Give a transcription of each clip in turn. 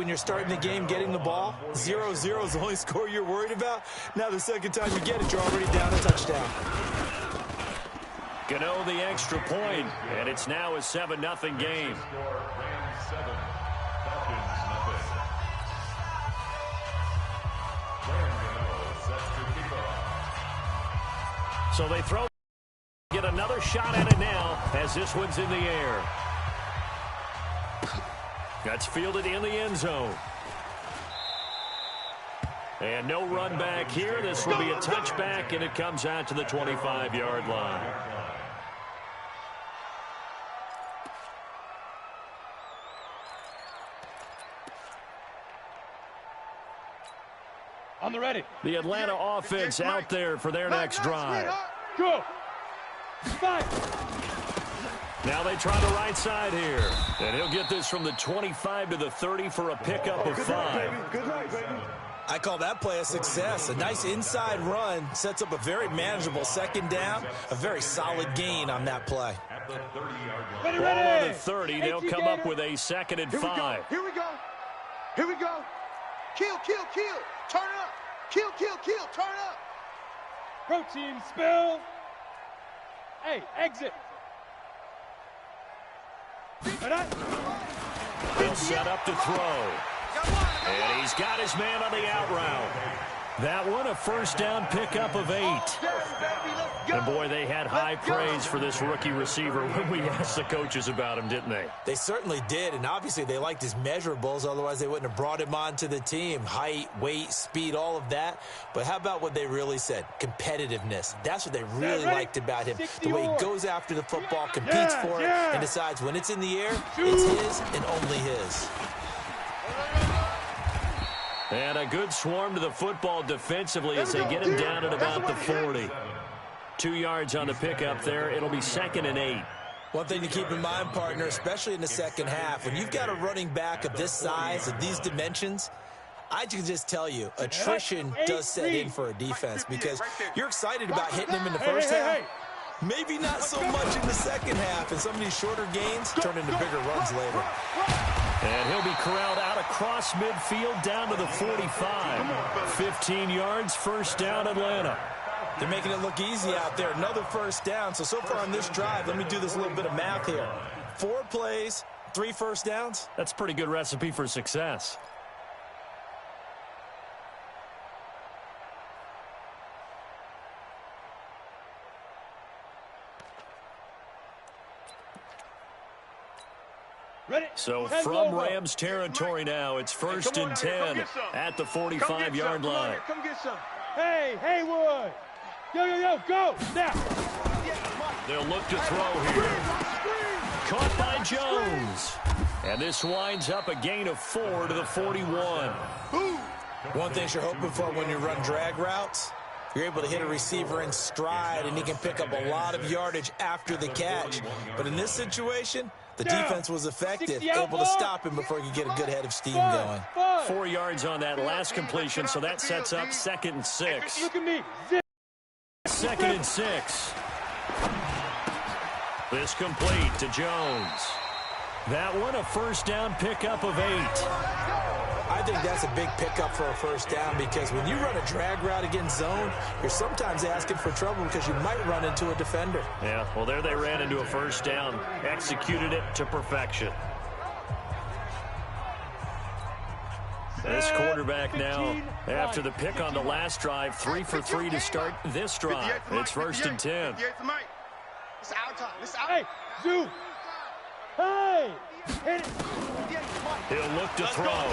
when you're starting the game getting the ball. 0-0 is the only score you're worried about. Now the second time you get it, you're already down a touchdown. Gano the extra point, and it's now a 7-0 game. So they throw, get another shot at it now as this one's in the air. That's fielded in the end zone. And no run back here. This will be a touchback, and it comes out to the 25-yard line. On the ready. The Atlanta offense out there for their next drive. Go. Five. Now they try the right side here. And he'll get this from the 25 to the 30 for a pickup of 5. Good night, baby. I call that play a success. A nice inside run sets up a very manageable second down. A very solid gain on that play. Ready, Ball ready. on the 30. They'll come up with a 2nd and 5. Here we go. Here we go. Kill, kill, kill. Turn up. Kill, kill, kill. Turn up. Protein spill. Hey, exit. He'll set up to throw. And he's got his man on the out route. That one, a first down pickup of 8. And boy, they had high praise for this rookie receiver when we asked the coaches about him, didn't they? They certainly did, and obviously they liked his measurables. Otherwise, they wouldn't have brought him onto the team. Height, weight, speed, all of that. But how about what they really said? Competitiveness. That's what they really liked about him. The way he goes after the football, competes for it, and decides when it's in the air, it's his and only his. And a good swarm to the football defensively as they get him down at about the 40. 2 yards on the pickup there. It'll be 2nd and 8. One thing to keep in mind, partner, especially in the second half, when you've got a running back of this size, of these dimensions, I can just tell you, attrition does set in for a defense because you're excited about hitting him in the first half. Maybe not so much in the second half, and some of these shorter gains turn into bigger runs later. And he'll be corralled out across midfield down to the 45. 15 yards, first down, Atlanta. They're making it look easy out there. Another first down. So far on this drive, let me do this little bit of math here. 4 plays, 3 first downs. That's a pretty good recipe for success. So from Rams territory now, it's 1st and 10 at the 45-yard line. Come get some. Hey, Haywood. Yo, go. Now. They'll look to throw here. Caught by Jones. And this winds up a gain of 4 to the 41. One thing you're hoping for when you run drag routes, you're able to hit a receiver in stride, and he can pick up a lot of yardage after the catch. But in this situation, the defense was effective, able to stop him before he could get a good head of steam going. 4 yards on that last completion, so that sets up 2nd and 6. Look at me. 2nd and 6. This complete to Jones. That one, a first down pickup of 8. I think that's a big pickup for a first down because when you run a drag route against zone, you're sometimes asking for trouble because you might run into a defender. Yeah, well, there they ran into a first down, executed it to perfection. This quarterback now, after the pick on the last drive, 3 for 3 to start this drive. It's 1st and 10. Hey, Zoo. Hey, hit it. He'll look to throw.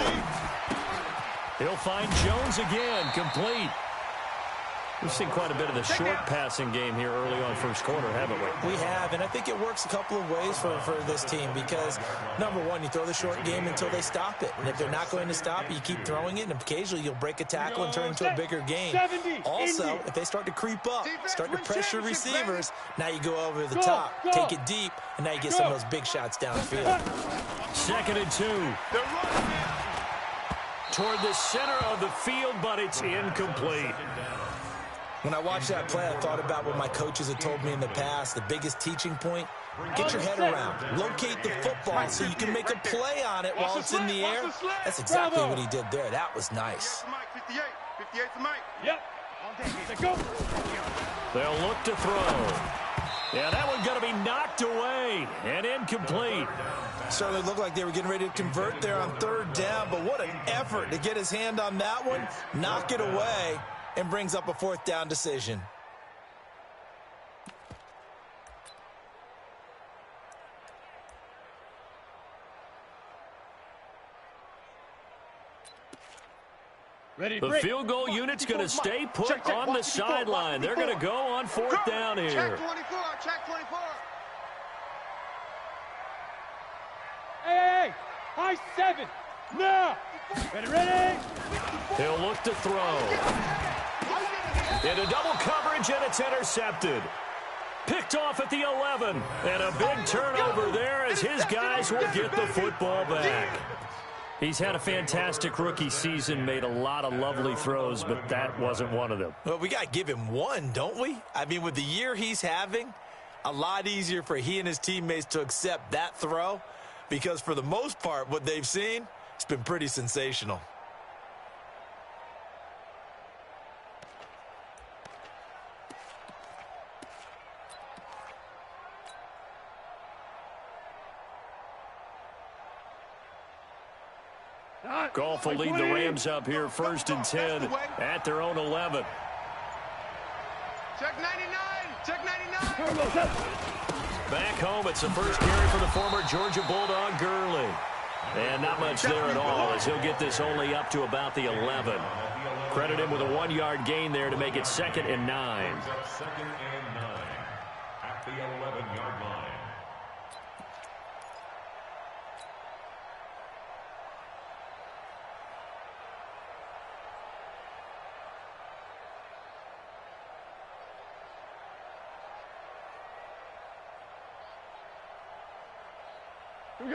He'll find Jones again, complete. We've seen quite a bit of the short passing game here early on first quarter, haven't we? We have, and I think it works a couple of ways for this team because, number one, you throw the short game until they stop it. And if they're not going to stop it, you keep throwing it, and occasionally you'll break a tackle and turn into a bigger game. Also, if they start to creep up, start to pressure receivers, now you go over the top, take it deep, and now you get some of those big shots downfield. 2nd and 2. Toward the center of the field, but it's incomplete. When I watched that play, I thought about what my coaches had told me in the past. The biggest teaching point, get your head around. Locate the football so you can make a play on it while it's in the air. That's exactly what he did there. That was nice. 58 to Mike. Yep. Go. They'll look to throw. Yeah, that one's going to be knocked away and incomplete. Certainly looked like they were getting ready to convert there on 3rd down, but what an effort to get his hand on that one, knock it away, and brings up a 4th down decision. The field goal unit's going to stay put on the sideline. They're going to go on 4th down here. Check 24, check 24. Hey, high 7. Now. Ready. He'll look to throw. Into double coverage, and it's intercepted. Picked off at the 11. And a big turnover there as his guys will get the football back. He's had a fantastic rookie season, made a lot of lovely throws, but that wasn't one of them. Well, we got to give him one, don't we? I mean, with the year he's having, a lot easier for he and his teammates to accept that throw because for the most part, what they've seen, it's been pretty sensational. Goff will lead the Rams up here 1st and 10 at their own 11. Check 99. Check 99. Back home, it's the first carry for the former Georgia Bulldog, Gurley. And not much there at all as he'll get this only up to about the 11. Credit him with a 1-yard gain there to make it 2nd and 9. 2nd and 9 at the 11-yard line.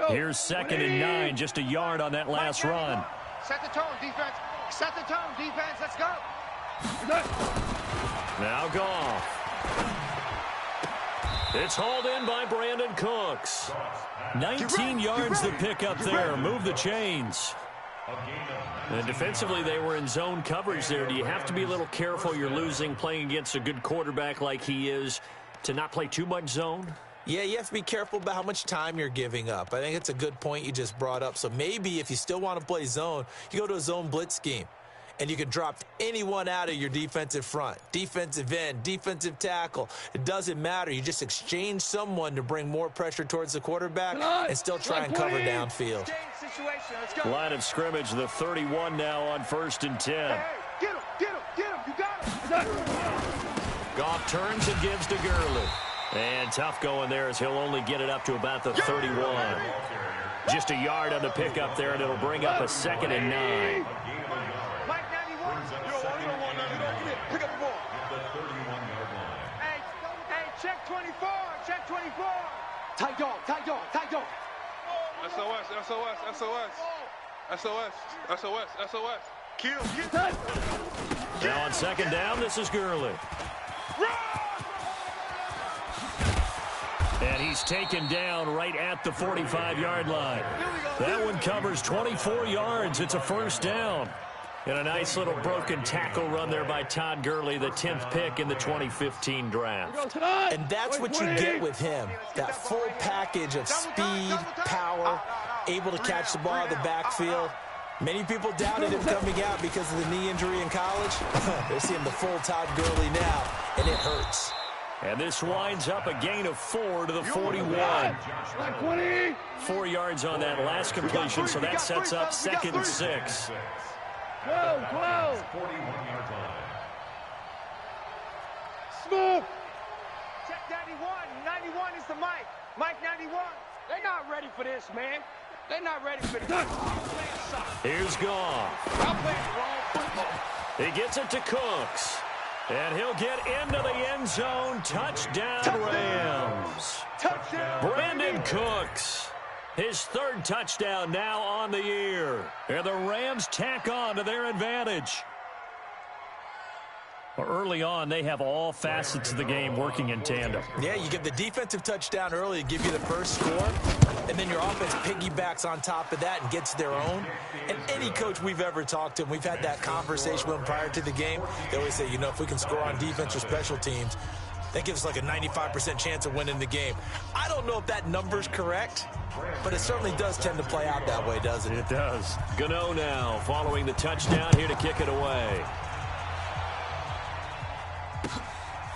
Here's 2nd and 9, just a yard on that last run. Set the tone, defense. Set the tone, defense. Let's go. Now Goff. It's hauled in by Brandon Cooks. 19 yards to pick up there. Move the chains. And defensively, they were in zone coverage there. Do you have to be a little careful? You're losing playing against a good quarterback like he is to not play too much zone? Yeah, you have to be careful about how much time you're giving up. I think it's a good point you just brought up. So maybe if you still want to play zone, you go to a zone blitz scheme. And you can drop anyone out of your defensive front, defensive end, defensive tackle. It doesn't matter. You just exchange someone to bring more pressure towards the quarterback and still try and cover downfield. Line of scrimmage, the 31 now on 1st and 10. Hey, get him, you got him. Goff turns and gives to Gurley. And tough going there as he'll only get it up to about the 31. Just a yard on the pickup there, and it'll bring up a 2nd and 9. Mike 91. You don't want nothing. You don't get it. Pick up the ball. At the 31-yard line. Hey, check 24. Check 24. Tight dog. SOS. Kill. Now on 2nd down, this is Gurley. And he's taken down right at the 45-yard line. That one covers 24 yards. It's a 1st down. And a nice little broken tackle run there by Todd Gurley, the 10th pick in the 2015 draft. And that's what you get with him. That full package of speed, power, able to catch the ball out of the backfield. Many people doubted him coming out because of the knee injury in college. They're seeing the full Todd Gurley now, and it hurts. And this winds up a gain of 4 to the 41. 4 yards on that last completion, so that sets up 2nd and 6. Whoa. 41-yard line. Smooth. Check 91. 91 is the Mike. Mike 91. They're not ready for this, man. They're not ready for this. Here's Goff. I'm playing the wrong football. He gets it to Cooks. And he'll get into the end zone. Touchdown, Rams. Brandon Cooks. His 3rd touchdown now on the year. And the Rams tack on to their advantage. Well, early on, they have all facets of the game working in tandem. Yeah, you get the defensive touchdown early to give you the first score, and then your offense piggybacks on top of that and gets their own. And any coach we've ever talked to, we've had that conversation with them prior to the game, they always say, you know, if we can score on defense or special teams, that gives us like a 95% chance of winning the game. I don't know if that number's correct, but it certainly does tend to play out that way, doesn't it? It does. Gano now following the touchdown here to kick it away.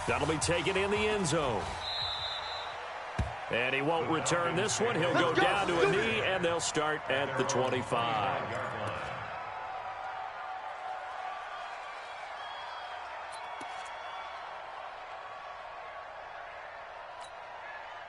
That'll be taken in the end zone. And he won't return this one. He'll go down to a knee, and they'll start at the 25.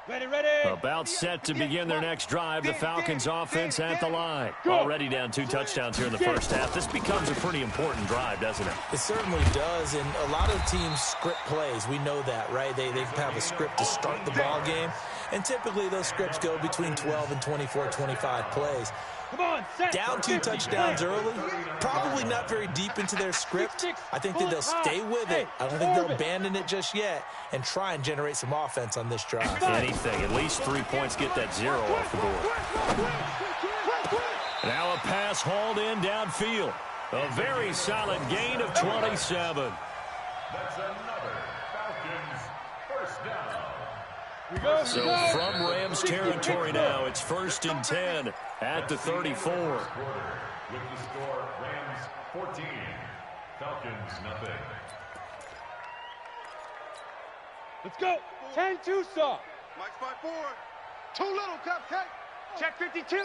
Ready, ready. About set to begin their next drive. The Falcons offense at the line. Already down 2 touchdowns here in the first half. This becomes a pretty important drive, doesn't it? It certainly does, and a lot of teams script plays. We know that, right? They have a script to start the ball game, and typically those scripts go between 12 and 24, 25 plays. Come on, set. Down 2 touchdowns early, probably not very deep into their script. I think that they'll stay with it. I don't think they'll abandon it just yet and try and generate some offense on this drive. Anything, at least 3 points, get that 0 off the board. Now a pass hauled in downfield. A very solid gain of 27. That's another Falcons first down. So from Rams territory now, it's 1st and 10 at the 34. With the score, Rams 14, Falcons nothing. Let's go. 10-2 stop. Mike's by 4. Too little, cupcake. Check 52.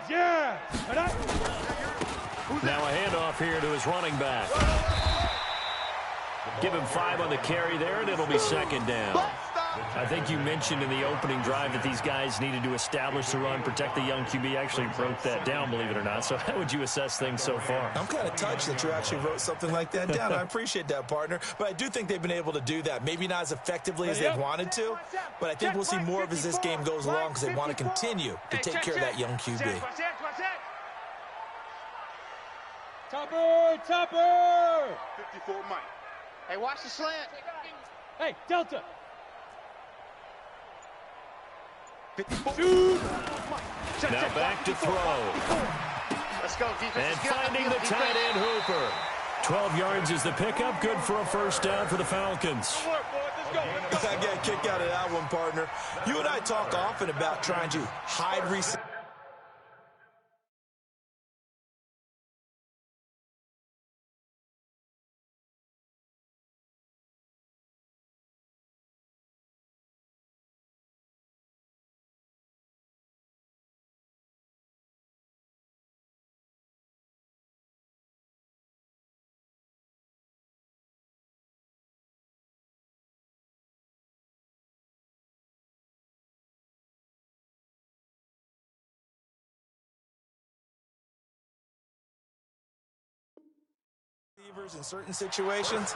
Yeah. Now a handoff here to his running back. Give him 5 on the carry there, and it'll be 2nd down. I think you mentioned in the opening drive that these guys needed to establish the run, protect the young QB. I actually wrote that down, believe it or not. So how would you assess things so far? I'm kind of touched that you actually wrote something like that down. I appreciate that, partner. But I do think they've been able to do that. Maybe not as effectively as they wanted to, but I think we'll see more of as this game goes along because they want to continue to take care of that young QB. Topper, Topper. 54 Mike. Hey, watch the slant. Hey, Delta. 54. Now back to throw. Let's go, defense. And finding the tight end Hooper. 12 yards is the pickup. Good for a first down for the Falcons. I got a kick out of that one, partner. You and I talk often about trying to hide receivers. In certain situations,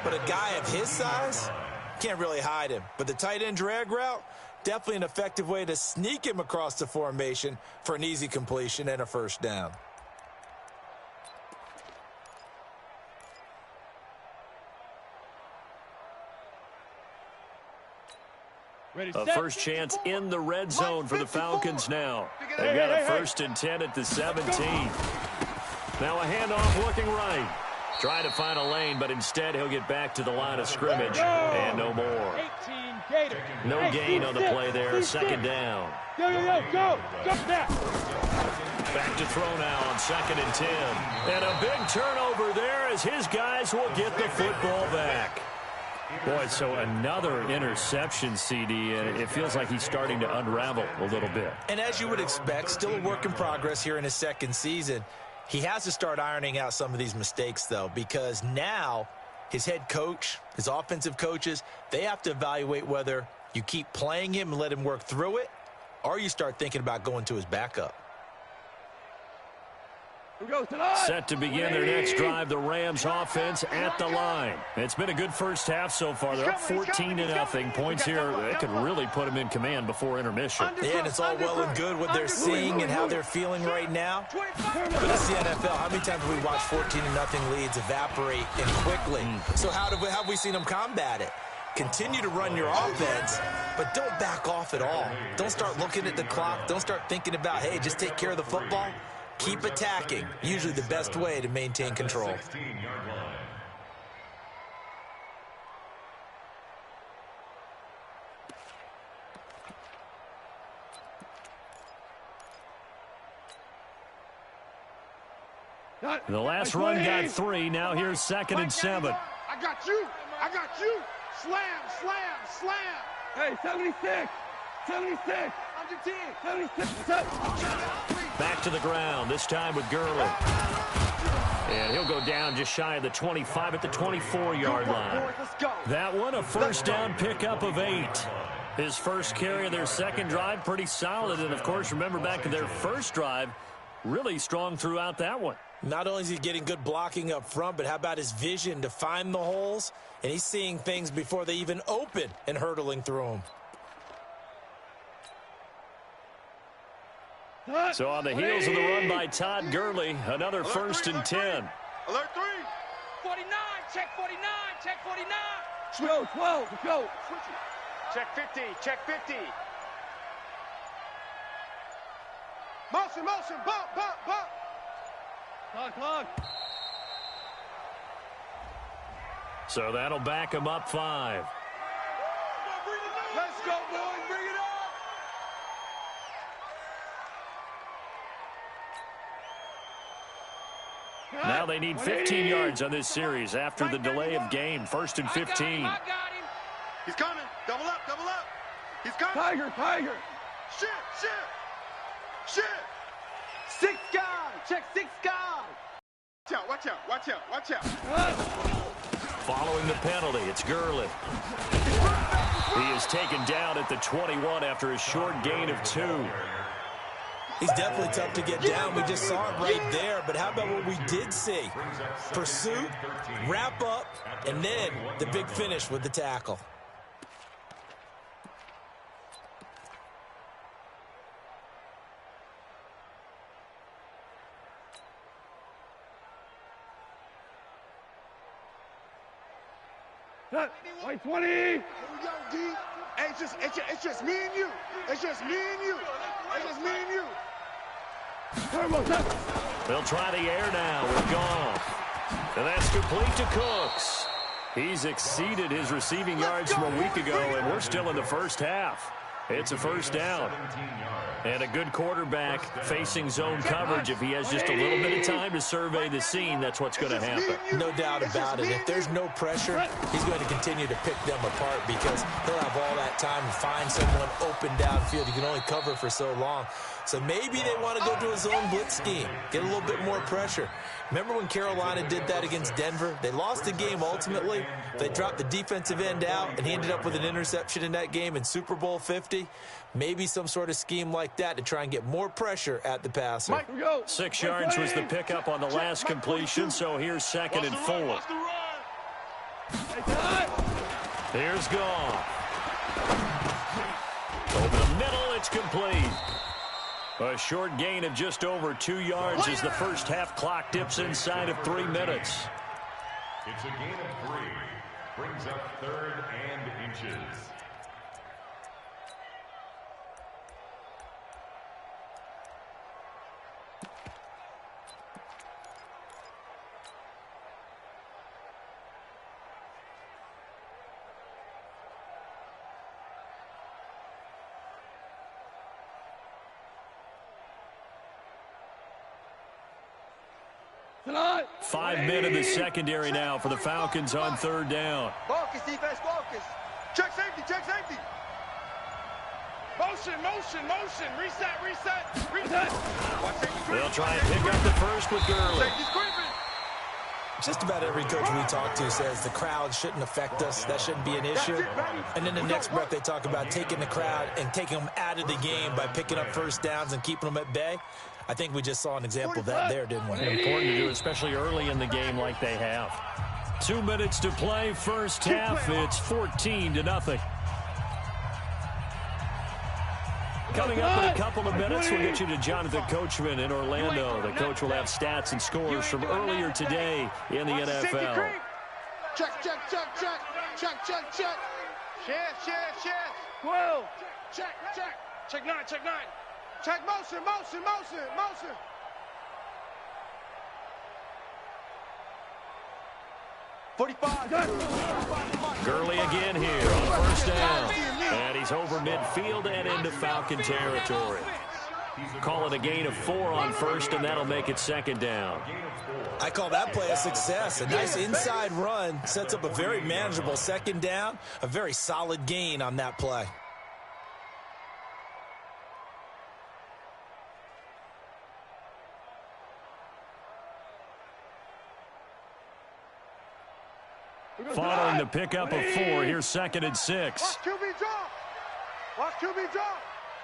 but a guy of his size can't really hide him. But the tight end drag route, definitely an effective way to sneak him across the formation for an easy completion and a first down. A first chance in the red zone for the Falcons now. They've got a 1st and 10 at the 17. Now a handoff looking right. Trying to find a lane, but instead he'll get back to the line of scrimmage. And no more. No gain on the play there. 2nd down. Go now. Back to throw now on 2nd and 10. And a big turnover there as his guys will get the football back. Boy, so another interception, CD, and it feels like he's starting to unravel a little bit. And as you would expect, still a work in progress here in his 2nd season. He has to start ironing out some of these mistakes, though, because now his head coach, his offensive coaches, they have to evaluate whether you keep playing him and let him work through it, or you start thinking about going to his backup. Set to begin their next drive, the Rams offense at the line. It's been a good first half so far. They're up 14-0. Points here that could really put them in command before intermission. Yeah, and it's all well and good what they're seeing and how they're feeling right now. But it's the NFL. How many times have we watched 14-0 leads evaporate and quickly? So how have we seen them combat it? Continue to run your offense, but don't back off at all. Don't start looking at the clock. Don't start thinking about, hey, just take care of the football. Keep attacking. Usually the best way to maintain control. The last run got 3. Now here's 2nd and 7. I got you. I got you. Slam, slam, slam. Hey, 76. 76. 110. 76. Back to the ground, this time with Gurley. And he'll go down just shy of the 25 at the 24-yard line. That one, a first down pickup of 8. His first carry of their second drive, pretty solid. And, of course, remember back to their first drive, really strong throughout that one. Not only is he getting good blocking up front, but how about his vision to find the holes? And he's seeing things before they even open and hurtling through them. So on the heels of the run by Todd Gurley, another first and 10. Alert 3. 49, check 49, check 49. 12, 12, let's go. Switch it. Check 50, check 50. Motion, motion, bump, bump, bump. Clock. So that'll back him up 5. Let's go, boys, bring it up. Now they need 15 yards on this series after the delay of game. 1st and 15. I got him. He's coming. Double up, double up. He's coming. Tiger. Shit. 6 guys. Check 6 guys. Watch out. Following the penalty, it's Gurley. He is taken down at the 21 after a short gain of 2. He's definitely tough to get down. We just saw it right there. But how about what we did see? Pursuit, wrap up, and then the big finish with the tackle. White 20. Here we go, D. Hey, it's just me and you. They'll try the air now with Goff. And that's complete to Cooks. He's exceeded his receiving yards from a week ago, and we're still in the first half. It's a first down. And a good quarterback facing zone coverage. If he has just a little bit of time to survey the scene, that's what's going to happen. No doubt about it. If there's no pressure, he's going to continue to pick them apart because he'll have all that time to find someone open downfield. You can only cover for so long. So maybe they want to go to a zone blitz scheme, get a little bit more pressure. Remember when Carolina did that against Denver? They lost the game ultimately. They dropped the defensive end out, and he ended up with an interception in that game in Super Bowl 50. Maybe some sort of scheme like that to try and get more pressure at the passer. 6 yards was the pickup on the last completion, so here's 2nd and 4. Here's Goff. Over the middle, it's complete. A short gain of just over 2 yards as the first half clock dips inside of 3 minutes. It's a gain of 3. Brings up 3rd and inches. Tonight. 5 men in the secondary now for the Falcons on 3rd down. Focus, defense, focus. Check safety. Motion. Reset. They'll try and pick up the first with Gurley. Safety's creeping. Just about every coach we talk to says the crowd shouldn't affect us. That shouldn't be an issue. And then the next breath they talk about taking the crowd and taking them out of the game by picking up first downs and keeping them at bay. I think we just saw an example of that there, didn't we? Important to do, especially early in the game like they have. 2 minutes to play, first half. It's 14-0. Coming up in a couple of minutes, we'll get you to Jonathan Coachman in Orlando. The coach will have stats and scores from earlier today in the NFL. Check, check, check, check. Check, check, check. Check. 12. Check. Check 9, check 9. Check motion. 45. Gurley again here on first down. And he's over midfield and into Falcon territory. Call it a gain of 4 on first, and that'll make it second down. I call that play a success. A nice inside run sets up a very manageable second down. A very solid gain on that play. Following the pickup of 4, here's 2nd and 6. Watch QB drop.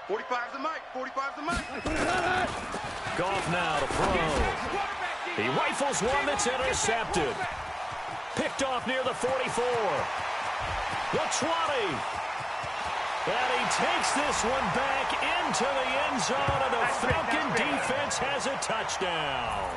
45's the mic. Goff now to throw. He rifles one that's intercepted. Picked off near the 44. The 20. And he takes this one back into the end zone, and the Falcon defense has a touchdown.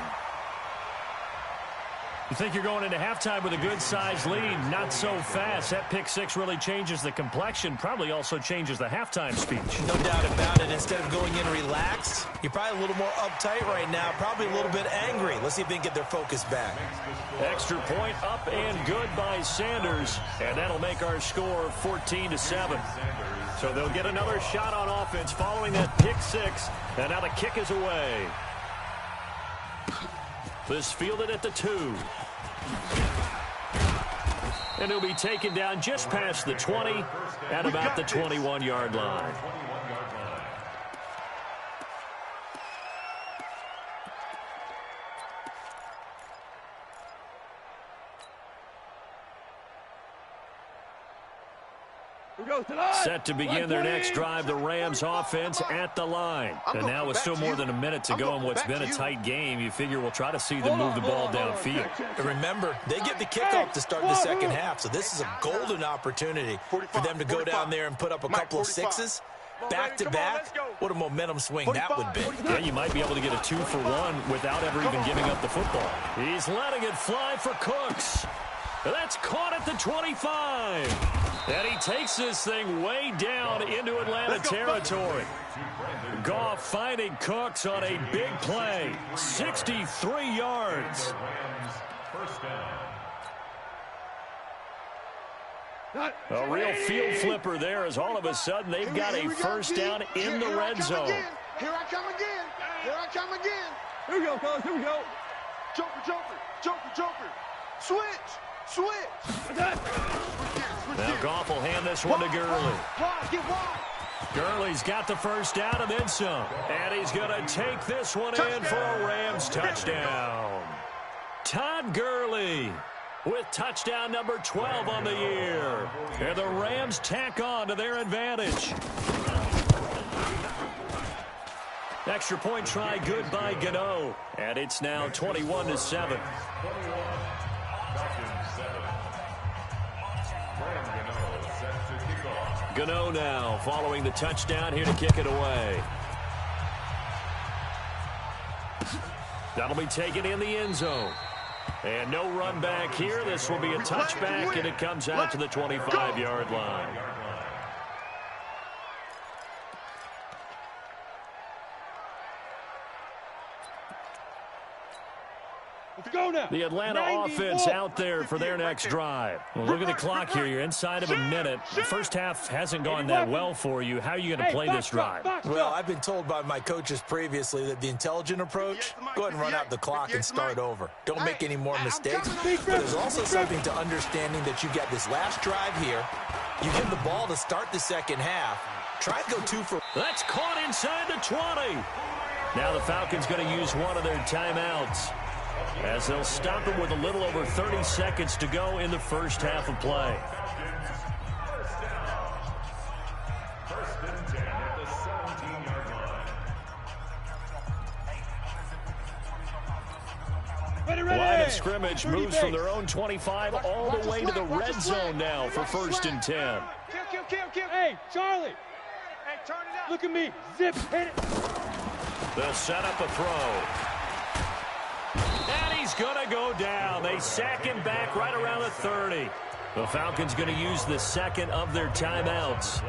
You think you're going into halftime with a good-sized lead. Not so fast. That pick 6 really changes the complexion. Probably also changes the halftime speech. No doubt about it. Instead of going in relaxed, you're probably a little more uptight right now. Probably a little bit angry. Let's see if they can get their focus back. Extra point up and good by Sanders. And that'll make our score 14-7. So they'll get another shot on offense following that pick 6. And now the kick is away. This fielded at the 2. And he'll be taken down just past the 20 at about the 21-yard line. Set to begin their next drive, the Rams offense at the line. And now with still more than a minute to go in what's been a tight game, you figure we'll try to see them move the ball downfield. And remember, they get the kickoff to start the second half, so this is a golden opportunity for them to go down there and put up a couple of 6s. Back-to-back, what a momentum swing that would be. Yeah, you might be able to get a 2-for-1 without ever even giving up the football. He's letting it fly for Cooks. That's caught at the 25. And he takes this thing way down into Atlanta territory. Goff finding Cooks on a big play. 63 yards. A real field flipper there as all of a sudden they've got a first down in the red zone. Here I come again. Here we go, fellas. Here we go. Joker. Switch. Now Goff will hand this one to Gurley. Get wide. Gurley's got the first down and then some. And he's going to take this one in for a Rams touchdown. Todd Gurley with touchdown number 12 on the year. And the Rams tack on to their advantage. Extra point try good by Gano. And it's now 21-7. Gano now following the touchdown here to kick it away. That'll be taken in the end zone. And no run back here. This will be a touchback, and it comes out to the 25-yard line. Go now. The Atlanta offense out there for their next drive. Well, look at the clock here. You're inside of a minute. The first half hasn't gone that well for you. How are you going to play this drive? Well, I've been told by my coaches previously that the intelligent approach, go ahead and run out the clock and start over. Don't make any more mistakes. But there's also something to understanding that you get this last drive here. You get the ball to start the second half. Try to go 2 for... That's caught inside the 20. Now the Falcons going to use one of their timeouts. as they'll stop it with a little over 30 seconds to go in the first half of play. First and 10 at the 17-yard line. Line of scrimmage moves from their own 25 all the way to the red zone now for first and 10. Kill. Hey, Charlie. Hey, turn it up. Look at me. Zip, hit it. They'll set up a throw. And he's going to go down. They sack him back right around the 30. The Falcons going to use the second of their timeouts,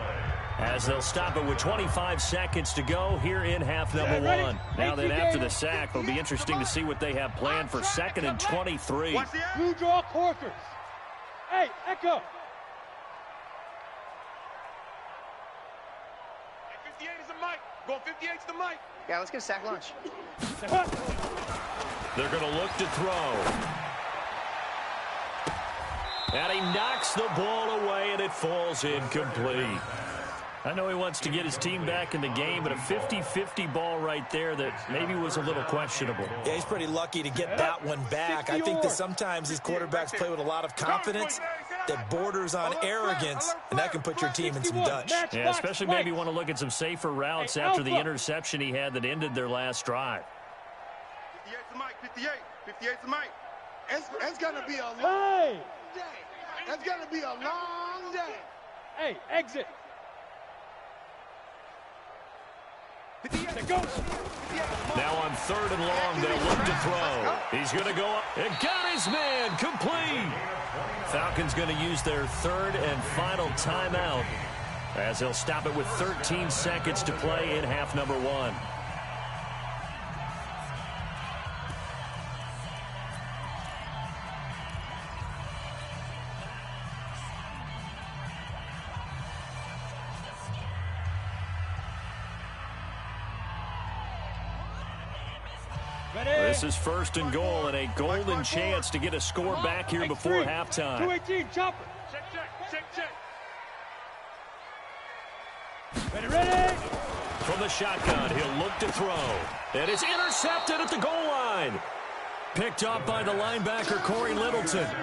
as they'll stop it with 25 seconds to go here in half number one. Now then, after the sack, it'll be interesting to see what they have planned for second and 23. Blue draw Corkers. Hey, Echo. 58 is the mic. Going 58 is the mic. Yeah, let's get a sack lunch. They're going to look to throw. And he knocks the ball away, and it falls incomplete. I know he wants to get his team back in the game, but a 50-50 ball right there that maybe was a little questionable. Yeah, he's pretty lucky to get that one back. I think that sometimes these quarterbacks play with a lot of confidence that borders on arrogance, and that can put your team in some Dutch. Yeah, especially maybe want to look at some safer routes after the interception he had that ended their last drive. 58's the mic. 58's the mic. It's going to be a long day. It's going to be a long day. Hey, exit. Now on third and long, they'll look to throw. He's going to go up and got his man complete. Falcons going to use their third and final timeout, as they'll stop it with 13 seconds to play in half number one. This is first and goal, and a golden chance to get a score back here before halftime. 218, chopper. Check. Ready. From the shotgun, he'll look to throw. And it's intercepted at the goal line. Picked up by the linebacker, Corey Littleton. At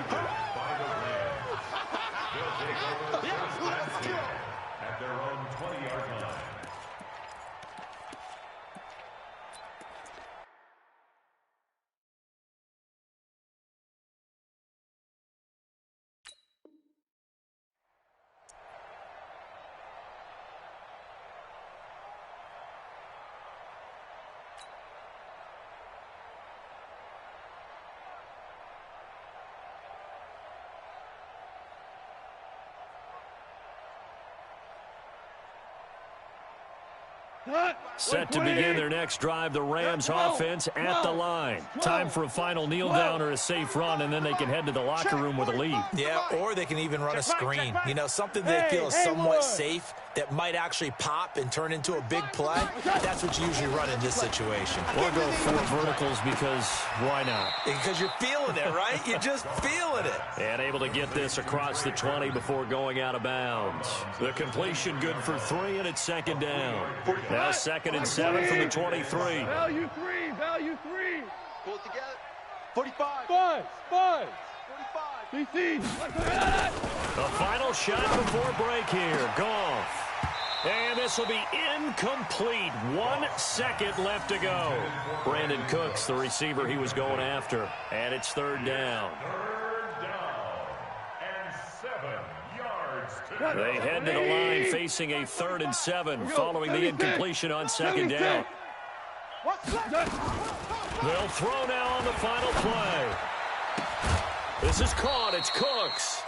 their own 20-yard line. Set to begin their next drive, the Rams offense at the line. Time for a final kneel down or a safe run, and then they can head to the locker room with a lead. Yeah, or they can even run a screen. You know, something they feel is somewhat safe that might actually pop and turn into a big play. That's what you usually run in this situation. Or go 4 verticals, because why not? Because you're feeling it, right? You're just feeling it. And able to get this across the 20 before going out of bounds. The completion good for 3, and it's second down. Now second and 7 from the 23. Value 3. Pull it together. 45. Five. 45. DC. The final shot before break here. Goff. And this will be incomplete. 1 second left to go. Brandon Cooks, the receiver he was going after. And it's third down. Third down and 7 yards to go. They head to the line facing a 3rd and 7 following the incompletion on second down. They'll throw now on the final play. This is caught. It's Cooks.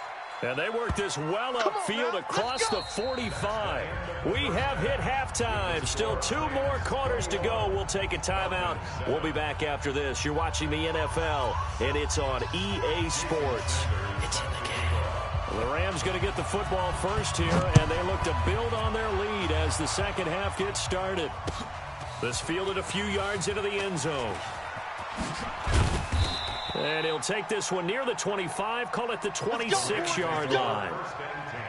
And they work this well upfield across the 45. We have hit halftime. Still 2 more quarters to go. We'll take a timeout. We'll be back after this. You're watching the NFL, and it's on EA Sports. It's in the game. The Rams going to get the football first here, and they look to build on their lead as the second half gets started. This fielded a few yards into the end zone. And he'll take this one near the 25, call it the 26-yard line. First and 10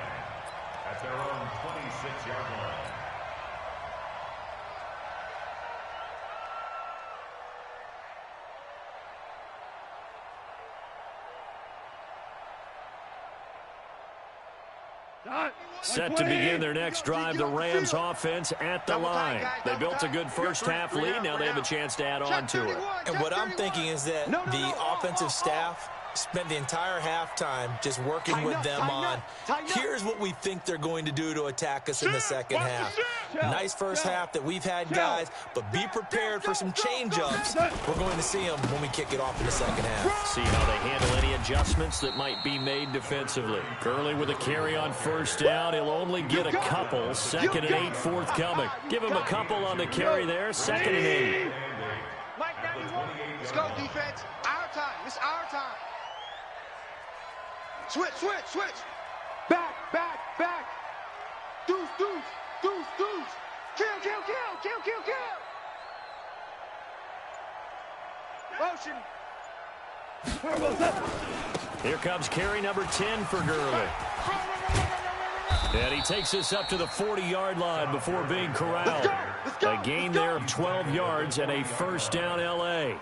at their own 26-yard line. Set to begin their next drive, the Rams offense at the line. They built a good first half lead. Now they have a chance to add on to it. And what I'm thinking is that the offensive staff spent the entire halftime just working with them on, here's what we think they're going to do to attack us in the second half. Nice first half that we've had, guys, but be prepared for some change-ups. We're going to see them when we kick it off in the second half. See how they handle any adjustments that might be made defensively. Gurley with a carry on first down. He'll only get a couple. Second and 8 forthcoming. Give him a couple on the carry there. Second and 8. Let's go, defense. Our time. It's our time. Switch, switch, switch. Back, back, back. Deuce, deuce, deuce, deuce. Kill, kill, kill, kill, kill, kill. Motion. Here comes carry number 10 for Gurley. And he takes us up to the 40-yard line before being corralled. A gain there of 12 yards and a first down L.A.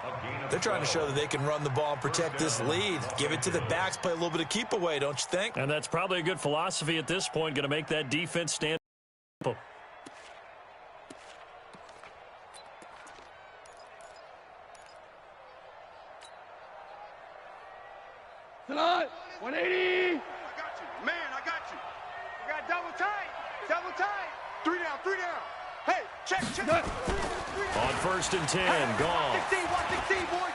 They're trying to show that they can run the ball and protect this lead. Give it to the backs, play a little bit of keep away, don't you think? And that's probably a good philosophy at this point, going to make that defense stand up. Tonight, 180. I got you. Man, I got you. We got double tight. Double tight. 3 down, 3 down. Hey, check, check. On first and 10, gone. 16, 116, boy.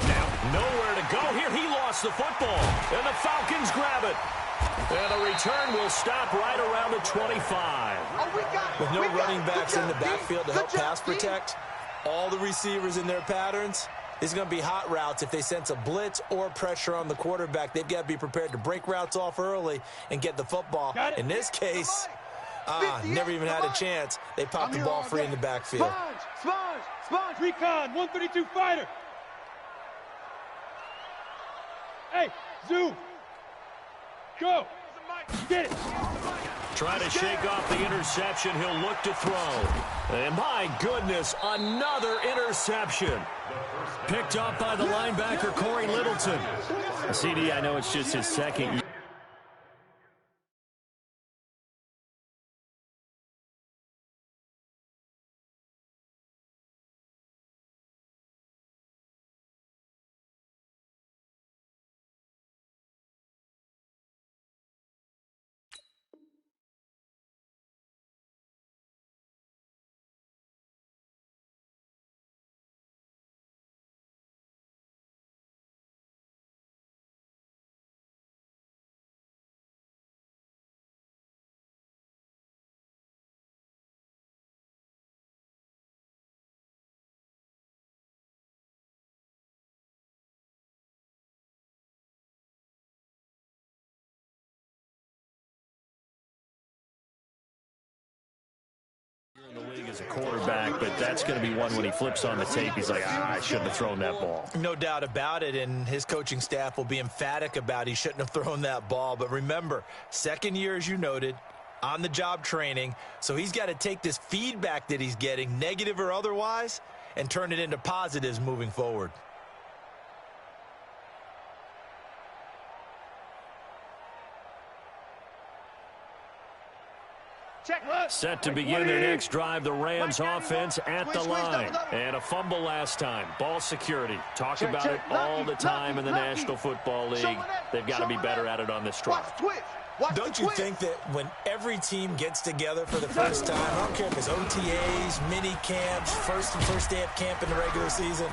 Now, nowhere to go here. He lost the football, and the Falcons grab it. And the return will stop right around the 25. Oh, we got it. With no running backs in the D. backfield to help Good job, pass D. protect, all the receivers in their patterns, it's going to be hot routes. If they sense a blitz or pressure on the quarterback, they've got to be prepared to break routes off early and get the football. In this case, never even had a chance. They popped the ball free in the backfield. Sponge, sponge, sponge. Recon, 132 fighter. Hey, zoom. Go. Get it. Trying to shake off the interception. He'll look to throw. And my goodness, another interception. Picked up by the linebacker, Corey Littleton. CD, I know it's just his second. In the league as a quarterback, but that's going to be one when he flips on the tape. He's like, I shouldn't have thrown that ball. No doubt about it, and his coaching staff will be emphatic about he shouldn't have thrown that ball. But remember, second year, as you noted, on-the-job training, so he's got to take this feedback that he's getting, negative or otherwise, and turn it into positives moving forward. Set to begin their next drive, the Rams offense at the line. And a fumble last time. Ball security. Talk about it all the time in the National Football League. They've got to be better at it on this drive. Don't you think that when every team gets together for the first time, I don't care if it's OTAs, mini camps, first day of camp in the regular season,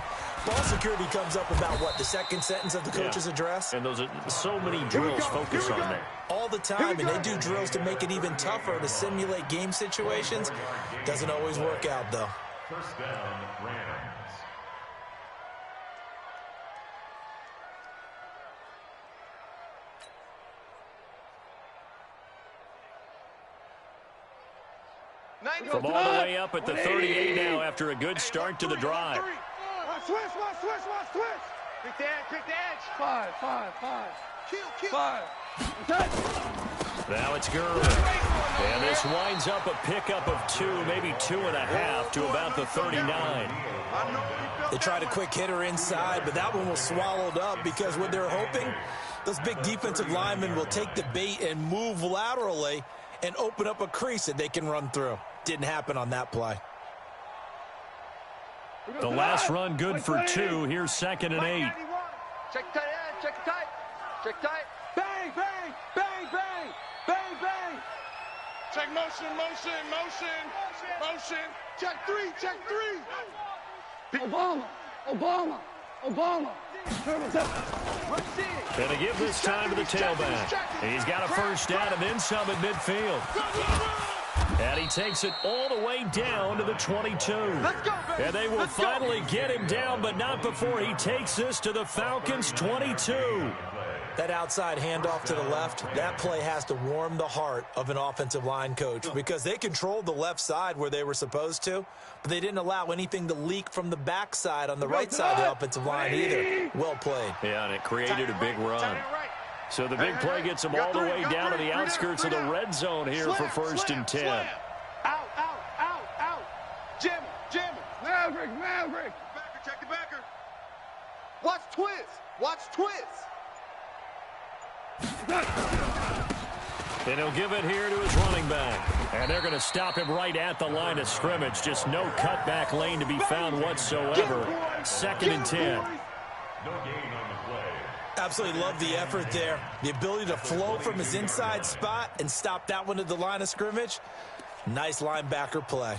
ball security comes up about what, the second sentence of the coach's address? And those are so many drills focus on that. All the time, and they do drills to make it even tougher to simulate game situations. Doesn't always work out, though. First down, Rams. From all the way up at the 38 now after a good start to the drive. Switch, switch. Quick the edge, quick the edge. Five. Kill. 5. Now it's Gurley. And this winds up a pickup of 2, maybe 2.5 to about the 39. They tried a quick hitter inside, but that one was swallowed up because what they're hoping Those big defensive linemen will take the bait and move laterally and open up a crease that they can run through. Didn't happen on that play. The last run good for 2. Here's 2nd and 8. Check tight end, check tight. Check tight. Bang, bang, bang, bang, bang, bang. Check motion, motion, motion, motion. Check 3, check 3. Obama, Obama, Obama. Going to give this time to the tailback. He's got a first down and then some at midfield. And he takes it all the way down to the 22. And they will finally get him down, but not before he takes this to the Falcons' 22. That outside handoff to the left, that play has to warm the heart of an offensive line coach because they controlled the left side where they were supposed to, but they didn't allow anything to leak from the backside on the right side of the offensive line either. Well played. Yeah, and it created a big run. So the big play gets them all the way down to the outskirts of the red zone here for 1st and 10. Out, out, out, out. Jim, Jim. Maverick, Maverick. Backer, check the backer. Watch twist. Watch twist. And he'll give it here to his running back. And they're going to stop him right at the line of scrimmage. Just no cutback lane to be found whatsoever. 2nd and 10. No gain on the play. Absolutely love the effort there. The ability to flow from his inside spot and stop that one at the line of scrimmage. Nice linebacker play.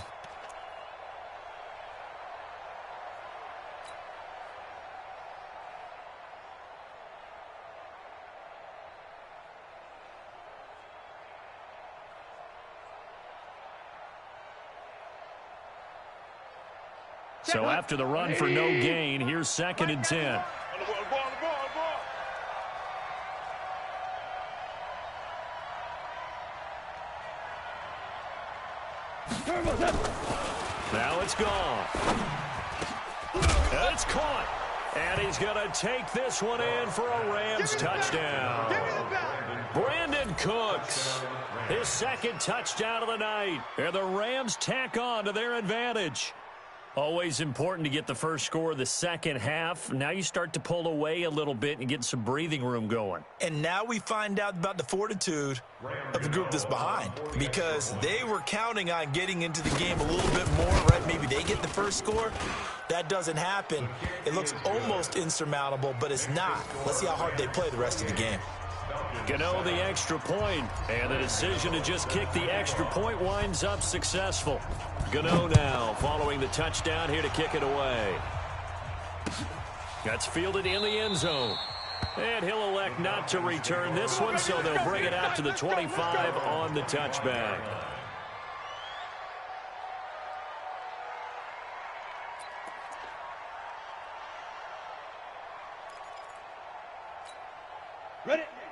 So after the run for no gain, here's 2nd and 10. Now it's gone. And it's caught. And he's going to take this one in for a Rams touchdown. Brandon Cooks, his 2nd touchdown of the night. And the Rams tack on to their advantage. Always important to get the first score of the second half. Now you start to pull away a little bit and get some breathing room going. And now we find out about the fortitude of the group that's behind because they were counting on getting into the game a little bit more, right? Maybe they get the first score. That doesn't happen. It looks almost insurmountable, but it's not. Let's see how hard they play the rest of the game. Gano the extra point, and the decision to just kick the extra point winds up successful. Gano now following the touchdown here to kick it away. That's fielded in the end zone. And he'll elect not to return this one, so they'll bring it out to the 25 on the touchback.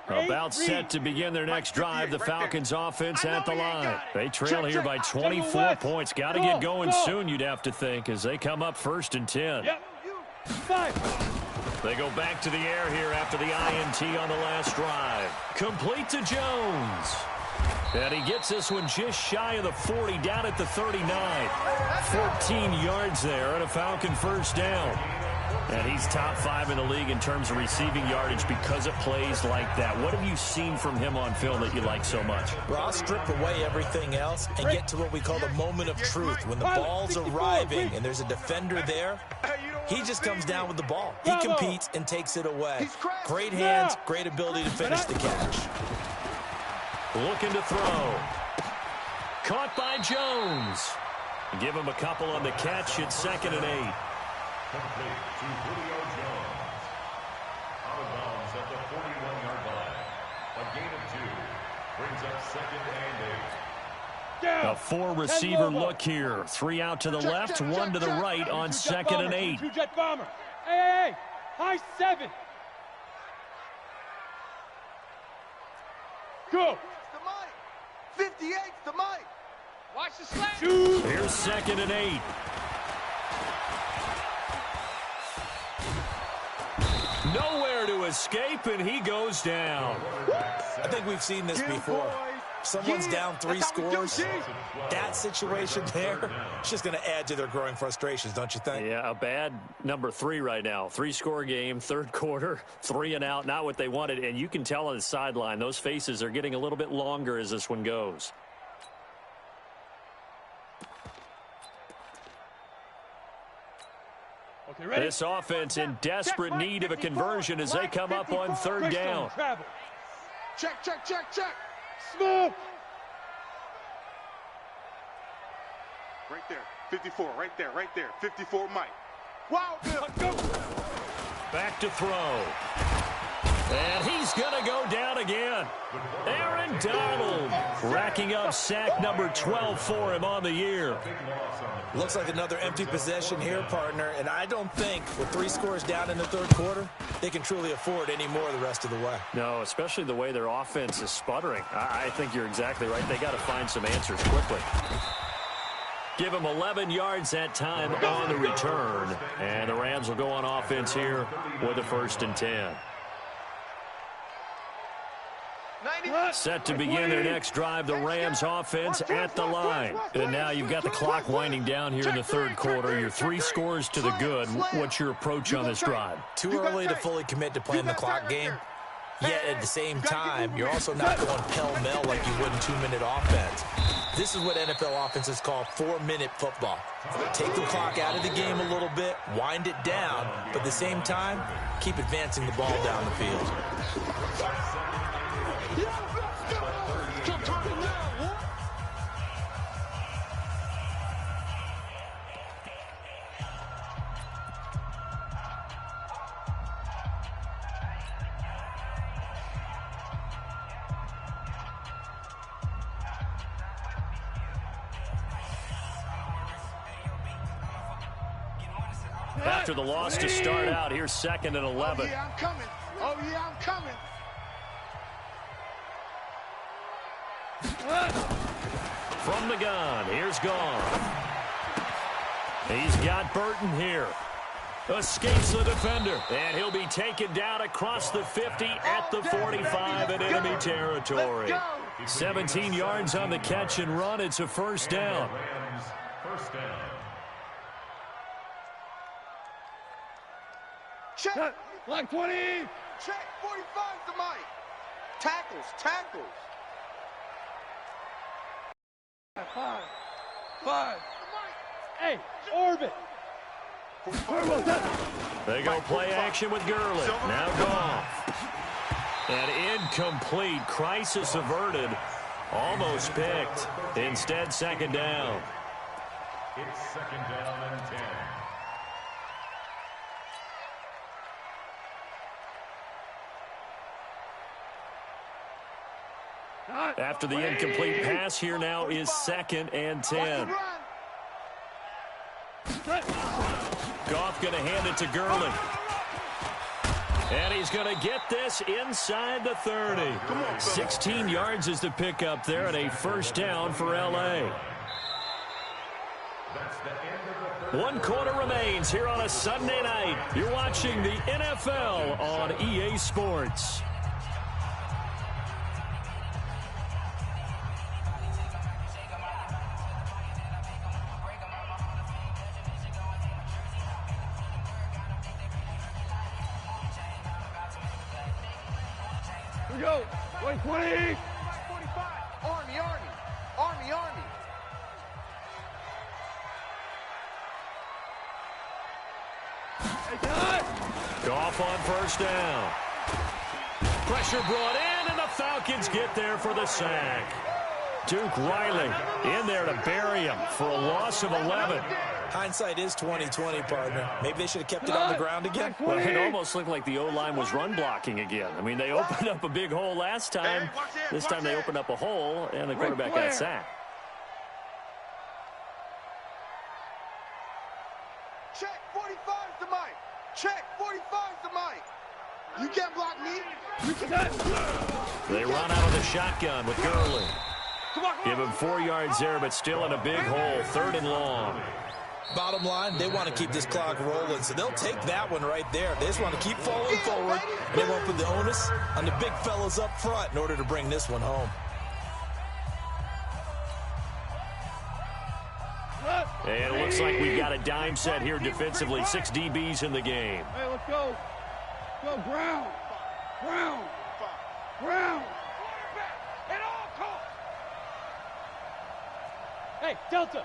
About set to begin their next drive, the Falcons offense at the line. They trail here by 24 points. Got to get going soon, you'd have to think, as they come up 1st and 10. They go back to the air here after the INT on the last drive. Complete to Jones. And he gets this one just shy of the 40, down at the 39. 14 yards there and a Falcon first down. And he's top 5 in the league in terms of receiving yardage because of plays like that. What have you seen from him on film that you like so much? Well, I'll strip away everything else and get to what we call the moment of truth. When the ball's arriving and there's a defender there, he just comes down with the ball. He competes and takes it away. Great hands, great ability to finish the catch. Looking to throw. Caught by Jones. Give him a couple on the catch. It's 2nd and 8. Complete to Julio Jones. Out of bounds at the 41-yard line. A gain of 2. Brings up 2nd and 8. A 4-receiver look here. 3 out to the left, 1 to the right on 2nd and 8. Two-jet bomber. Hey, high 7. Go. The mic. 58's the mic. Watch the slant. Here's 2nd and 8. Nowhere to escape, and he goes down. I think we've seen this before. someone's down 3 scores, that situation there, it's just going to add to their growing frustrations, don't you think? Yeah, a bad number 3 right now. 3-score game, third quarter, 3 and out, not what they wanted. And you can tell on the sideline, those faces are getting a little bit longer as this one goes. Okay, this offense in desperate need of a conversion as they come up on third down. Check, check, check, check. Smoke. Right there. 54, right there, right there. 54, Mike. Wow, Bill. Back to throw. And he's going to go down again. Aaron Donald racking up sack number 12 for him on the year. Looks like another empty possession here, partner, and I don't think with 3 scores down in the third quarter, they can truly afford any more the rest of the way. No, especially the way their offense is sputtering. I think you're exactly right. They got to find some answers quickly. Give them 11 yards that time on the return, and the Rams will go on offense here with a 1st and 10. Set to begin their next drive, the Rams offense at the line. And now you've got the clock winding down here in the third quarter. You're 3 scores to the good. What's your approach on this drive? Too early to fully commit to playing the clock game. Yet at the same time, you're also not going pell-mell like you would in 2-minute offense. This is what NFL offenses call 4-minute football. Take the clock out of the game a little bit, wind it down, but at the same time, keep advancing the ball down the field. After the loss to start out, here's 2nd and 11. Oh, yeah, I'm coming. Oh, yeah, I'm coming. From the gun, here's Gone. He's got Burton here. Escapes the defender, and he'll be taken down across the 50 at the 45 in enemy territory. 17 yards on the catch and run. It's a 1st down. First down. Check. Line 20. Check. 45 to Mike. Tackles. Tackles. 5. Hey, orbit. They go play action with Gurley. Now Goff. And incomplete. Crisis averted. Almost picked. Instead, 2nd down. It's 2nd down and 10. After the incomplete pass, here now is 2nd and 10. Goff going to hand it to Gurley. And he's going to get this inside the 30. 16 yards is the pickup there, and a 1st down for L.A. 1 quarter remains here on a Sunday night. You're watching the NFL on EA Sports. Here we go. 20. 45. Army. Goff on 1st down. Pressure brought in, and the Falcons get there for the sack. Duke Riley in there to bury him for a loss of 11. Hindsight is 20/20, partner. Maybe they should have kept it on the ground again. Well, it almost looked like the O-line was run blocking again. I mean, they opened up a big hole last time. This time they opened up a hole, and the quarterback got sacked. Check. 45 to Mike. Check. 45 to Mike. You can't block me. They run out of the shotgun with Gurley. Give him 4 yards there, but still in a big hole. 3rd and long. Bottom line, they want to keep this clock rolling, so they'll take that one right there. They just want to keep falling forward, and they won't put the onus on the big fellas up front in order to bring this one home. And it looks like we've got a dime set here defensively. 6 DBs in the game. Hey, let's go. Go, ground. Ground. Ground. At all costs. Hey, Delta.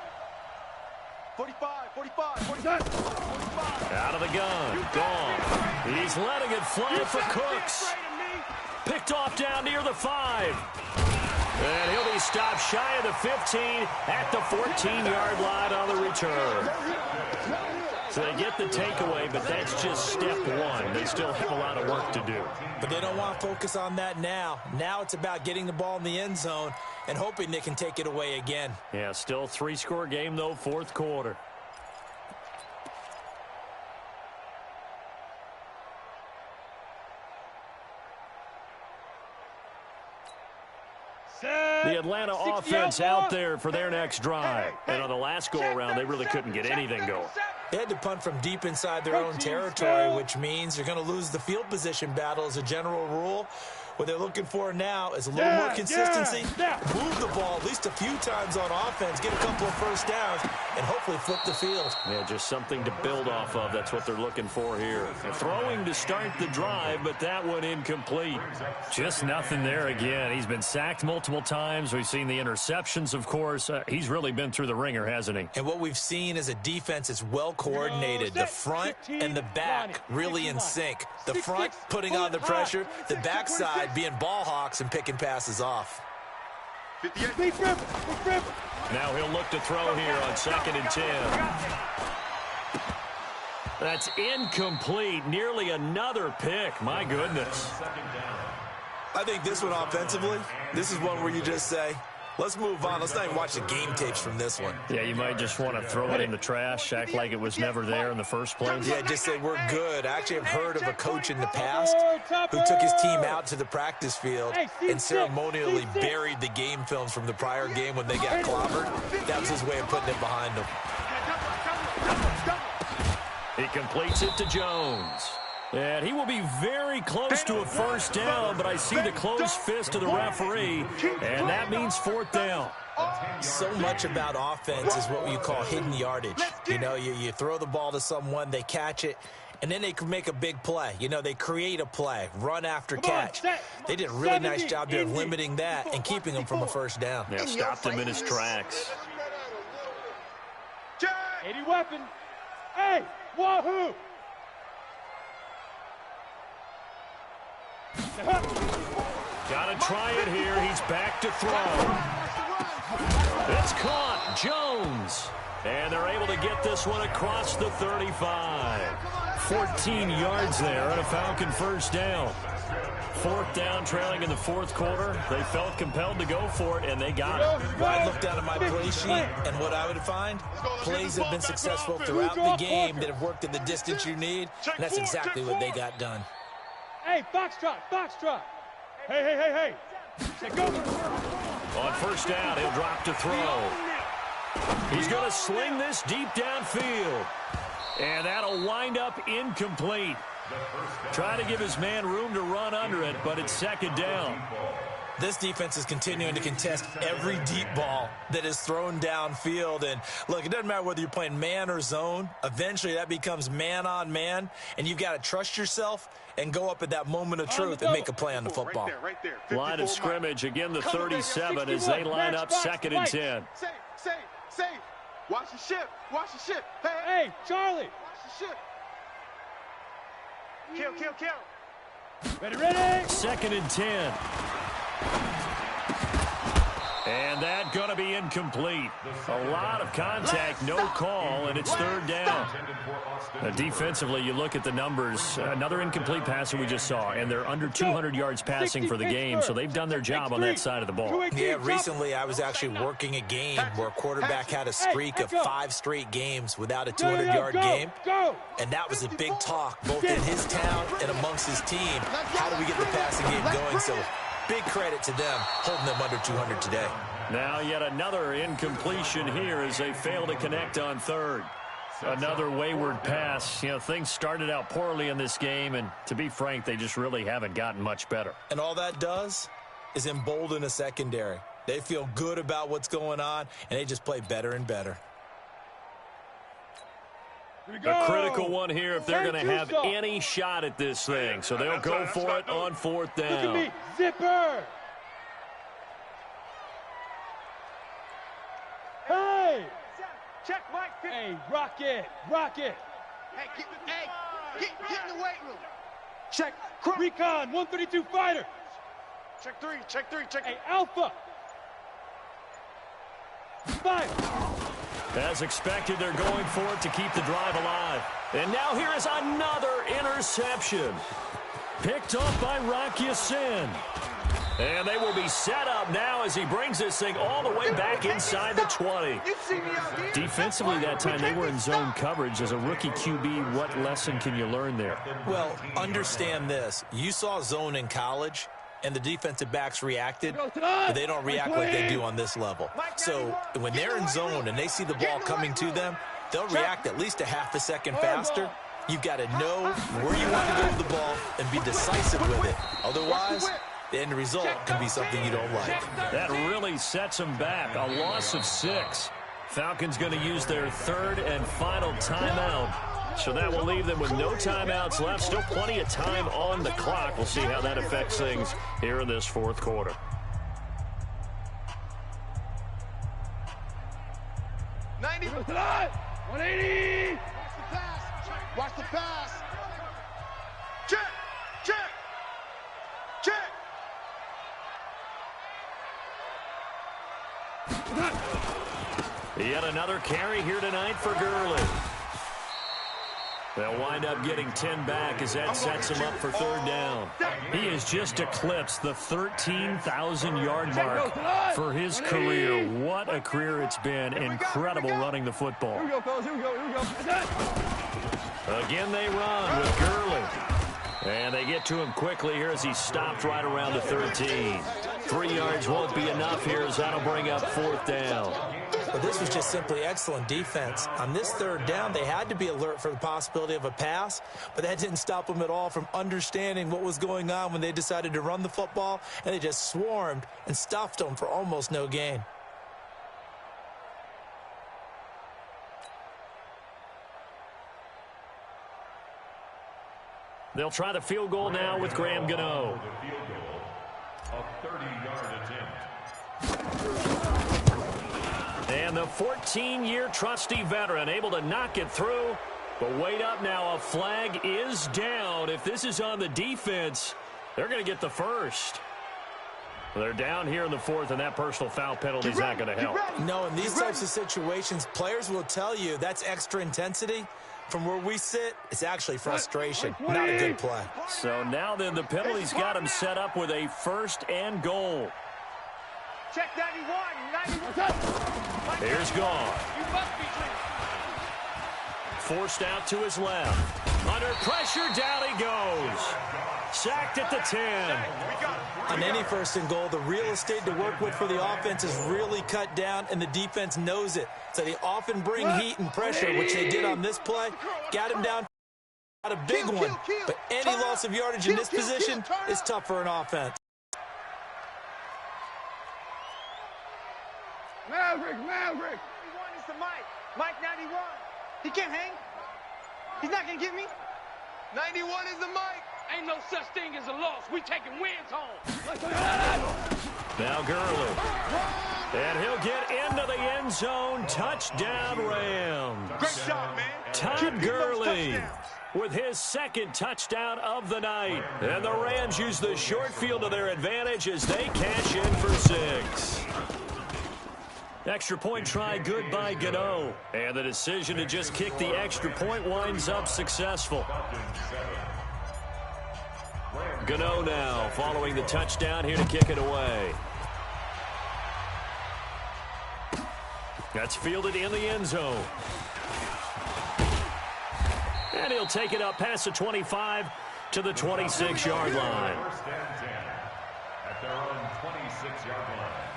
45, 45, 47. 45. Out of the gun. Gone. He's letting it fly for Cooks. Picked off down near the 5. And he'll be stopped shy of the 15 at the 14-yard line on the return. So they get the takeaway, but that's just step one. They still have a lot of work to do. But they don't want to focus on that now. Now it's about getting the ball in the end zone and hoping they can take it away again. Yeah, still 3-score game, though, fourth quarter. The Atlanta offense out there for their next drive. And on the last go-around, they really couldn't get anything going. They had to punt from deep inside their own territory, which means you're going to lose the field position battle as a general rule. What they're looking for now is a little more consistency. Move the ball at least a few times on offense, get a couple of first downs, and hopefully flip the field. Yeah, just something to build off of. That's what they're looking for here. Throwing to start the drive, but that one incomplete. Just nothing there again. He's been sacked multiple times. We've seen the interceptions, of course. He's really been through the ringer, hasn't he? And what we've seen is a defense that's well coordinated. The front and the back really in sync. The front putting on the pressure, the backside being ball hawks and picking passes off. Now he'll look to throw here on 2nd and 10. That's incomplete. Nearly another pick. My goodness. I think this one offensively, this is one where you just say, let's move on. Let's not even watch the game tapes from this one. Yeah, you might just want to throw it in the trash, act like it was never there in the first place. Yeah, just say we're good. I actually have heard of a coach in the past who took his team out to the practice field and ceremonially buried the game films from the prior game when they got clobbered. That was his way of putting it behind them. He completes it to Jones. And he will be very close to a first down, but I see the closed fist of the referee, and that means 4th down. So much about offense is what you call hidden yardage. You know, you throw the ball to someone, they catch it, and then they can make a big play. You know, they create a play, run after catch. They did a really nice job there of limiting that and keeping him from a first down. Yeah, stopped him in his tracks. 80 weapon. Hey, wahoo! Got to try it here. He's back to throw. It's caught. Jones. And they're able to get this one across the 35. 14 yards there and a Falcon first down. 4th down, trailing in the 4th quarter. They felt compelled to go for it, and they got it. Well, I looked down at my play sheet, and what I would find, plays have been successful throughout the game that have worked in the distance you need, and that's exactly what they got done. Hey, foxtrot, foxtrot. Hey. Go. On first down, he'll drop to throw. He's going to sling this deep downfield. And that'll wind up incomplete. Try to give his man room to run under it, but it's 2nd down. This defense is continuing to contest every deep ball that is thrown downfield. And, look, it doesn't matter whether you're playing man or zone. Eventually, that becomes man-on-man, and you've got to trust yourself and go up at that moment of truth and make a play on the football. Right there. Line of scrimmage, again the 37 as they line up 2nd and 10. Say. Watch the ship. Hey, Charlie. Watch the ship. Kill. Ready. 2nd and 10. And that going to be incomplete. A lot of contact, no call, and it's 3rd down. Defensively, you look at the numbers. Another incomplete passer we just saw, and they're under 200 yards passing for the game, so they've done their job on that side of the ball. Yeah, recently I was actually working a game where a quarterback had a streak of 5 straight games without a 200-yard game, and that was a big talk both in his town and amongst his team. How do we get the passing game going? So big credit to them holding them under 200 today. Now yet another incompletion here as they fail to connect on 3rd. Another wayward pass. You know, things started out poorly in this game, and to be frank, they just really haven't gotten much better. And all that does is embolden a secondary. They feel good about what's going on, and they just play better and better. A critical one here if they're going to have any shot at this thing. So they'll go for it on 4th down. Look at me, zipper. Hey! Check, Mike. Hey, rocket, rocket. Hey, get in the weight room. Check. Recon, 132 fighter. Check three, check three, check. Hey, Alpha. Fire. As expected, they're going for it to keep the drive alive. And now here is another interception. Picked off by Rock Ya-Sin. And they will be set up now as he brings this thing all the way back inside the 20. Defensively that time, they were in zone coverage. As a rookie QB, what lesson can you learn there? Well, understand this. You saw zone in college, and the defensive backs reacted, but they don't react like they do on this level. So when they're in zone and they see the ball coming to them, they'll react at least a half a second faster. You've got to know where you want to go with the ball and be decisive with it. Otherwise, the end result can be something you don't like. That really sets them back. A loss of 6. Falcons going to use their 3rd and final timeout. So that will leave them with no timeouts left. Still plenty of time on the clock. We'll see how that affects things here in this 4th quarter. Watch the pass. Watch the pass. Check, check, check. Yet another carry here tonight for Gurley. They'll wind up getting 10 back as that sets him up for 3rd down. He has just eclipsed the 13,000-yard mark for his career. What a career it's been. Incredible running the football. Here we go, fellas. Here we go. Here we go. Again, they run with Gurley. And they get to him quickly here as he stopped right around the 13. 3 yards won't be enough here as that'll bring up 4th down. But this was just simply excellent defense. On this 3rd down, they had to be alert for the possibility of a pass, but that didn't stop them at all from understanding what was going on when they decided to run the football, and they just swarmed and stuffed them for almost no gain. They'll try the field goal now with Graham Gano. A 30-yard attempt. And the 14-year trusty veteran able to knock it through. But wait up now, a flag is down. If this is on the defense, they're going to get the first. They're down here in the 4th, and that personal foul penalty is not going to help. No, in these types of situations, players will tell you that's extra intensity. From where we sit, it's actually frustration, not a good play. So now then, the penalty's got him set up with a 1st and goal. Check 91. Here's gone. Forced out to his left. Under pressure, down he goes. Sacked at the 10. On any 1st and goal, the real estate to work with for the offense is really cut down, and the defense knows it. So they often bring heat and pressure, which they did on this play. Got him down, got a big one. But any loss of yardage in this position is tough for an offense. Maverick. 91 is the Mike. Mike 91. He can't hang. He's not going to get me. 91 is the mic. Ain't no such thing as a loss. We taking wins home. Now Gurley. And he'll get into the end zone. Touchdown Rams. Great job, man. Todd Gurley with his 2nd touchdown of the night. And the Rams use the short field to their advantage as they cash in for 6. Extra point try good by Gano. And the decision to just kick the extra point winds up successful. Gano now following the touchdown here to kick it away. That's fielded in the end zone. And he'll take it up past the 25 to the 26-yard line. First and 10 at their own 26-yard line.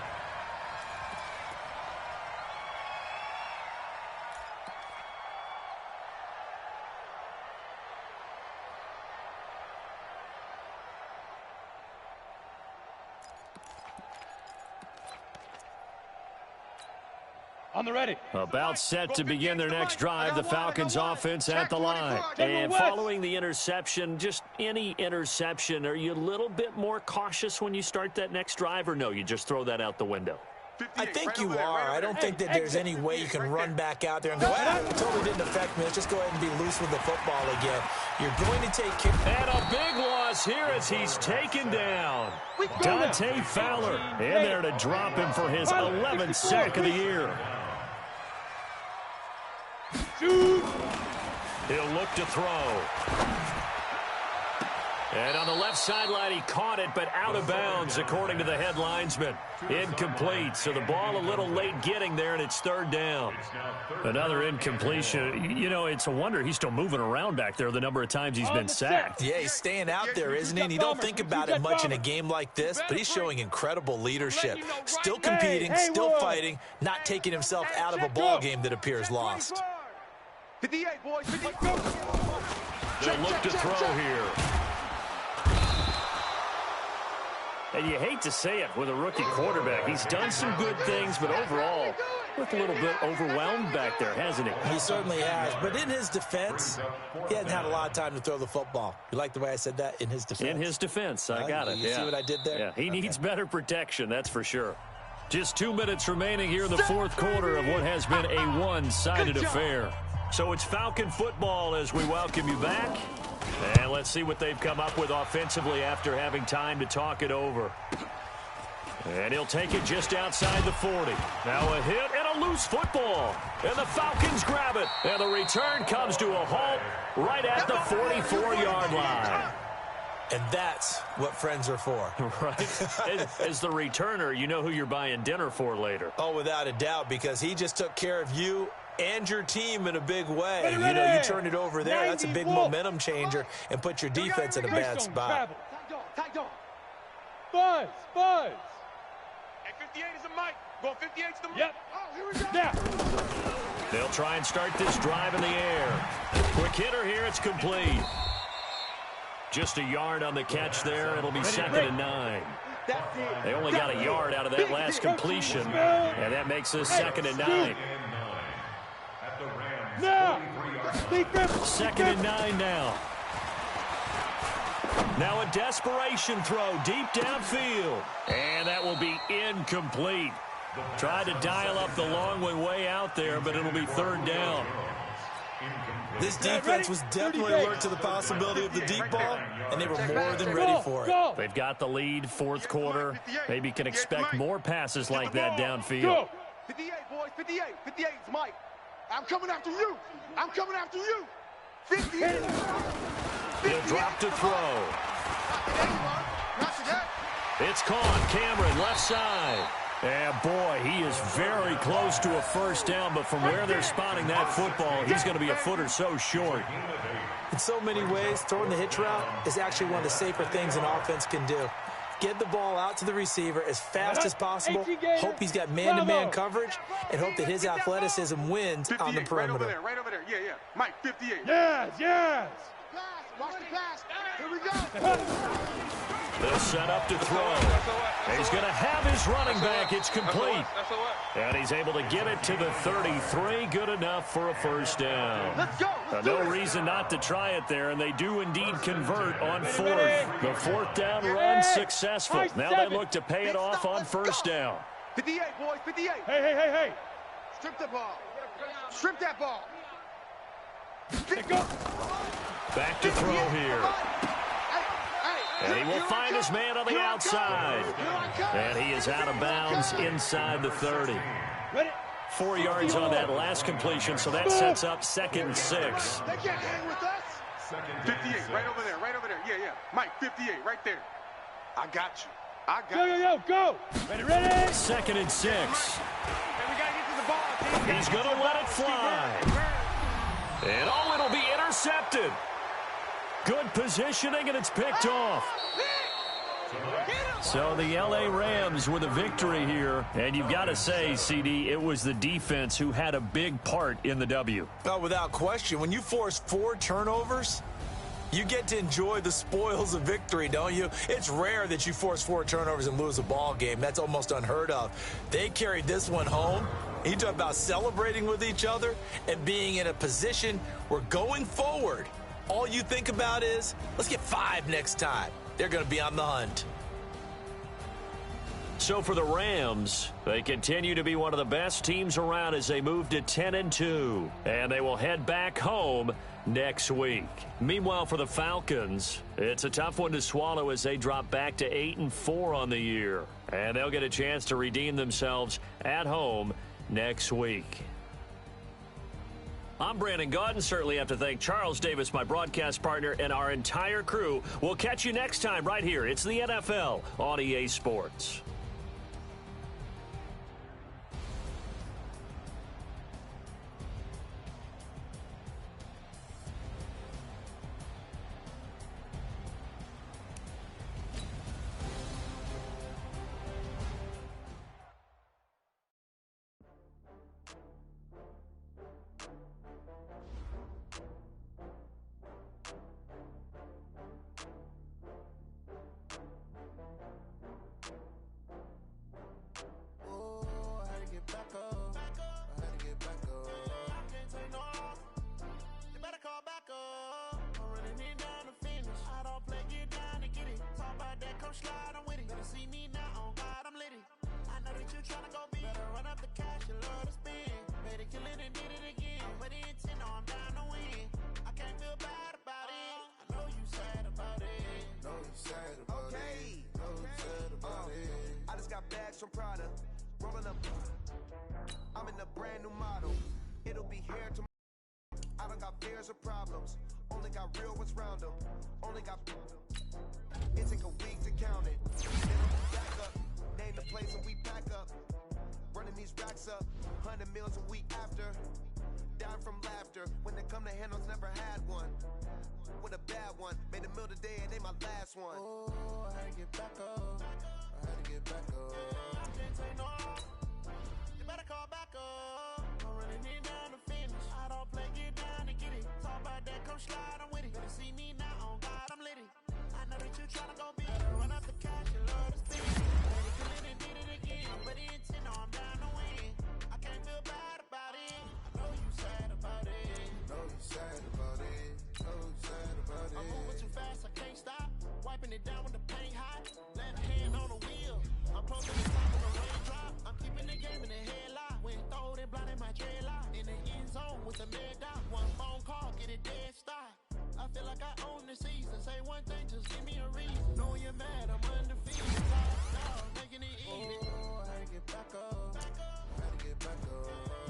On the ready. About set to begin their next drive, the Falcons offense at the line. And following the interception, just any interception, are you a little bit more cautious when you start that next drive, or no, you just throw that out the window? I think you are. I don't think that there's any way you can run back out there and go, it totally didn't affect me. Let's just go ahead and be loose with the football again. You're going to take care. And a big loss here as he's taken down. Dante Fowler in there to drop him for his 11th sack of the year. He'll look to throw. And on the left sideline, he caught it, but out of bounds, according to the head linesman. Incomplete, so the ball a little late getting there, and it's third down. Another incompletion. You know, it's a wonder he's still moving around back there the number of times he's been sacked. Yeah, he's staying out there, isn't he? And you don't think about it much in a game like this, but he's showing incredible leadership. Still competing, still fighting, not taking himself out of a ball game that appears lost. 58, boys, 58. They'll look to throw here. And you hate to say it with a rookie quarterback. He's done some good things, but overall, looked a little bit overwhelmed back there, hasn't he? He certainly has. But in his defense, he hasn't had a lot of time to throw the football. You like the way I said that? In his defense. In his defense. I got it. You see what I did there? Yeah, he needs better protection, that's for sure. Just 2 minutes remaining here in the fourth quarter of what has been a one-sided affair. So it's Falcon football as we welcome you back. And let's see what they've come up with offensively after having time to talk it over. And he'll take it just outside the 40. Now a hit and a loose football. And the Falcons grab it. And the return comes to a halt right at the 44-yard line. And that's what friends are for. Right. As the returner, you know who you're buying dinner for later. Oh, without a doubt, because he just took care of you and your team in a big way. You know, you turn it over there. That's a big momentum changer and put your defense in a bad spot. Buzz. Hey, 58 is a mic. Go 58 is the mic. Yep. Oh, here we go. Yeah. They'll try and start this drive in the air. Quick hitter here. It's complete. Just a yard on the catch there. It'll be 2nd and 9. They only got a yard out of that last completion, and that makes this 2nd and 9. Now. 2nd and 9 now. Now a desperation throw deep downfield. And that will be incomplete. Tried to dial up the long way out there, but it'll be third down. This defense was definitely alert to the possibility of the deep ball, and they were more than ready for it. They've got the lead, fourth quarter. Maybe can expect more passes like that downfield. 58, boys, 58. 58 is Mike. I'm coming after you. I'm coming after you. 58. He'll drop to throw. It's caught. Cameron, left side. And boy, he is very close to a first down, but from where they're spotting that football, he's going to be a foot or so short. In so many ways, throwing the hitch route is actually one of the safer things an offense can do. Get the ball out to the receiver as fast as possible, hope he's got man-to-man coverage, and hope that his athleticism wins on the perimeter. Right over there. Yeah. Mike, 58. Yes. Watch the pass. Here we go. They'll set up to throw. He's going to have his running back. It's complete. And he's able to get it to the 33. Good enough for a first down. Let's go. No reason not to try it there, and they do indeed convert on fourth. The fourth down run successful. Now they look to pay it off on first down. 58, boys, 58. Hey. Strip the ball. Strip that ball. Back to throw here. And he will find his man on the outside. And he is out of bounds inside the 30. 4 yards on that last completion, so that sets up 2nd and 6. They can't hang with us. 58, right over there. Yeah. Mike, 58, right there. I got you. Go. Ready. 2nd and 6. Hey, we got to get to the ball. He's going to let it fly. And it'll be intercepted. Good positioning, and it's picked off. So the L.A. Rams with a victory here. And you've got to say, CD, it was the defense who had a big part in the W. Oh, without question. When you force 4 turnovers, you get to enjoy the spoils of victory, don't you? It's rare that you force 4 turnovers and lose a ball game. That's almost unheard of. They carried this one home, And you talk about celebrating with each other and being in a position where going forward, all you think about is, let's get 5 next time. They're going to be on the hunt. So for the Rams, they continue to be one of the best teams around as they move to 10-2, and they will head back home next week. Meanwhile, for the Falcons, it's a tough one to swallow as they drop back to 8-4 on the year, and they'll get a chance to redeem themselves at home next week. I'm Brandon Gaudin. Certainly have to thank Charles Davis, my broadcast partner, and our entire crew. We'll catch you next time right here. It's the NFL on EA Sports. Slide, I'm with it. Better see me now, on God, I'm lit it. I know that you tryna go big. Better run up the cash, you love to spend. Made it, kill it, and did it again. But the intent, no, I'm down to win. I can't feel bad about it. I know you sad about it. Know you sad about it. Know you sad about it. I just got bags from Prada. Rolling up. I'm in a brand new model. It'll be here tomorrow. I don't got fears or problems. Only got real ones round them. Only got. It take a week to count it. Then we back up. Name the place and we pack up. Running these racks up. 100 meals a week after. Down from laughter. When they come to handles, never had one. With a bad one. Made a meal today and they my last one. Oh, I had to get back up. I had to get back up. I can't take no. You better call back up. I'm running it down to finish. I don't play, get down and get it. Talk about that, come slide, I'm with it. Better see me now, on God, I'm lit it. I know that you tryna go big. Better run up the cash, you love to spend. Made it, kill it, and did it again. But the intent, no, I'm down to win. I can't feel bad about it. I know you sad about it. Know you sad about it. Know you sad about it. I'm moving too fast, I can't stop. Wiping it down with the paint hot. Left hand on the wheel. I'm close to the top of the raindrop. I'm keeping the game in the headlock. When throwed and blinded my dreadlock. In the end zone with the mad dot. One phone call, get it dead stop. I feel like I own the season. Say one thing, just give me a reason. Know you're mad, I'm undefeated. Top dog, making it even. Oh, I had to get back up. I had to get back up.